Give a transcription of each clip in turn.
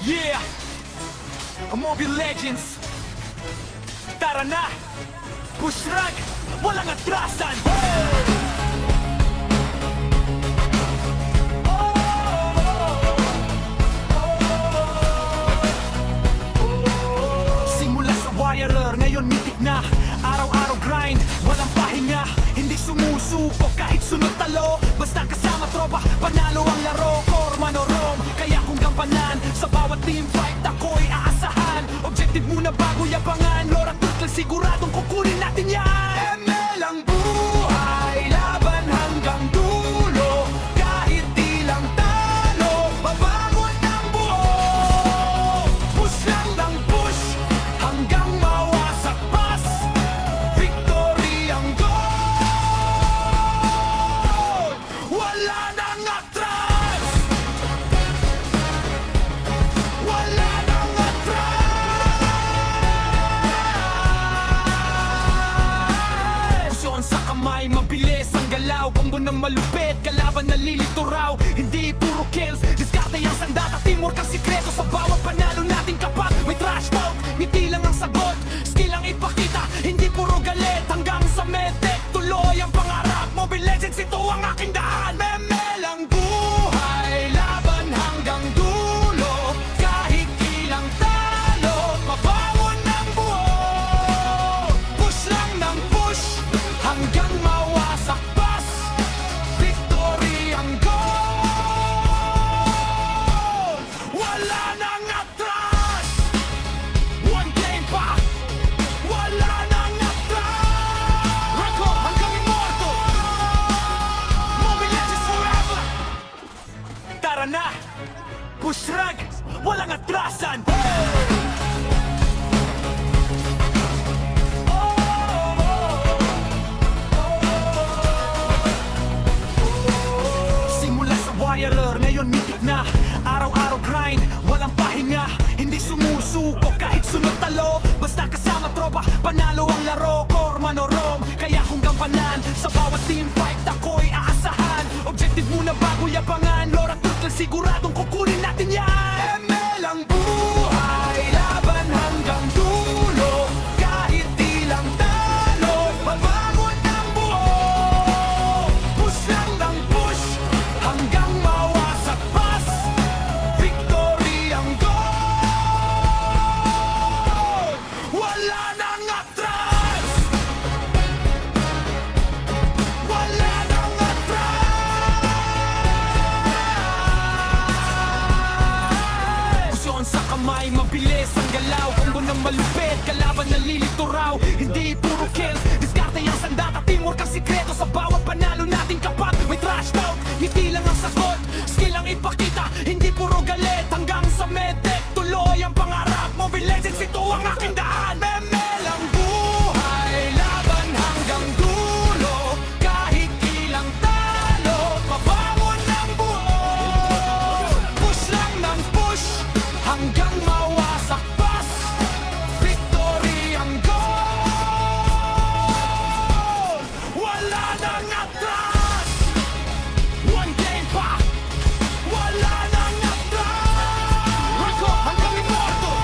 Yeah! Mobile Legends! Tara na! Push rag! Walang atrasan! Simula sa wirer, ngayon mitik na. Araw-araw grind, walang pahinga. Hindi sumusuko kahit sunod talo. Basta kasama tropa, panalo ang laro. Korman o Rom, kaya kung gampanan sa bawat team fight ako'y aasahan. Objective muna bago yabangan. Lora Turtle, siguradong kukunin natin yan. ML ang buhay, laban hanggang dulo. Kahit di lang talo, babangon ng buo. Push lang ng push, hanggang mawasak pas. Victory ang goal. Wala nang atras. Wala nang atras. Pusyon sa kamay, mabilis ang galaw. Combo ng malupit, kalaban nalilito raw. Hindi puro kills, diskarte ang sandata. Teamwork ang sikreto sa bawat panalo natin. Kapag may trash talk, ngiti lang ang sagot. Skill ang ipakita, hindi puro galit. Hanggang sa medek, tuloy ang pangarap. Mobile Legends, ito ang aking daan. ML ang buhay, laban hanggang dulo. Kahit ilang talo, mabangon ng buo. Push lang ng push, hanggang mawasak pas. Victory ang goal. Wala nang atras. One game pa, wala nang atras. Record hanggang immortal. Mobile Legends forever. Tara na, push rag, walang atrasan. Simula sa wirer, ngayon mitik na. Araw-araw grind, walang pahinga. Hindi sumusuko kahit sunod talo. Basta kasama tropa, panalo ang laro. Korman o Rom, kaya kung gampanan sa bawat team fight ako'y aasahan. Objective muna bago yabangan. Lora Turtle, siguradong kukunin natin yan. ML ang buhay, laban hanggang dulo. Kahit di lang talo, babangon ng buo. Push lang ng push, hanggang mawasak pas. Victory ang goal. Wala nang atras. Wala nang atras. Pusyon sa kamay, mabilis ang galaw. Combo ng malupit, kalaban nalilito raw. Hindi puro kills, diskarte ang sandata. Teamwork ang sikreto sa bawat panalo natin. Kapag may trash talk, ngiti lang ang sagot. Skill ang ipakita, hindi puro galit. Hanggang sa medek, tuloy ang pangarap. Mobile Legends, ito ang aking daan. ML ang buhay, laban hanggang dulo. Kahit ilang talo, mabangon ng buo. Push lang ng push, hanggang mawasak pas. Victory ang goal. Wala nang atras. One game pa, wala nang atras. Record hanggang immortal.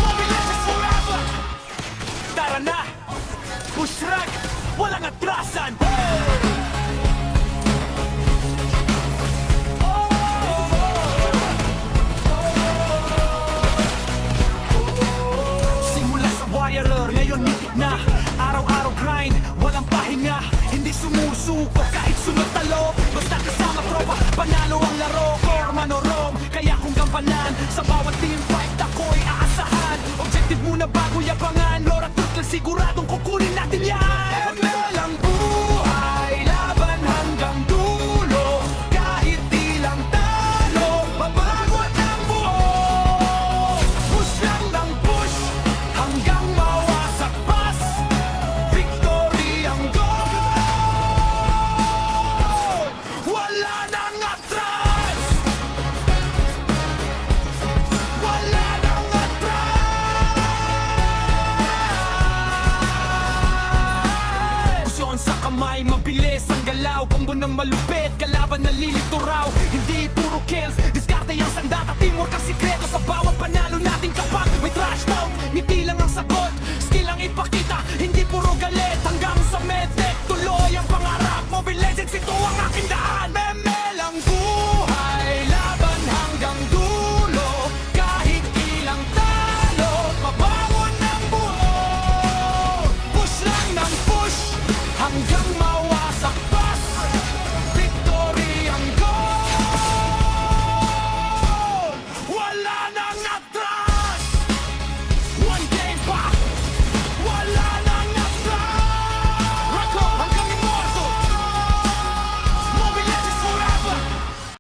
Mobile Legends forever. Tara na, push rag, walang atrasan. Simula sa wirer, ngayon mitik na. Araw-araw grind, walang pahinga. Hindi sumusuko kahit sunod talo. Basta kasama tropa, panalo ang laro. Korman o Rom, kaya kung gampanan sa bawat team fight ako'y aasahan. Objective muna bago yabangan. Lora Turtle, siguradong kukunin natin yan. ML ang buhay, laban hanggang dulo. Kahit di lang talo, babangon ng buo. Push lang ng push, hanggang mawasak pas. Victory ang goal. Wala nang atras. Wala nang atras. Pusyon sa kamay, mabilis ang galaw. Combo ng malupit, kalaban nalilito raw. Hindi puro kills, diskarte ang sandata. Teamwork ang sikreto sa bawat panalo natin. Kapag may trash talk, ngiti lang ang sagot, skill ang ipakita, hindi puro galit hanggang sa med.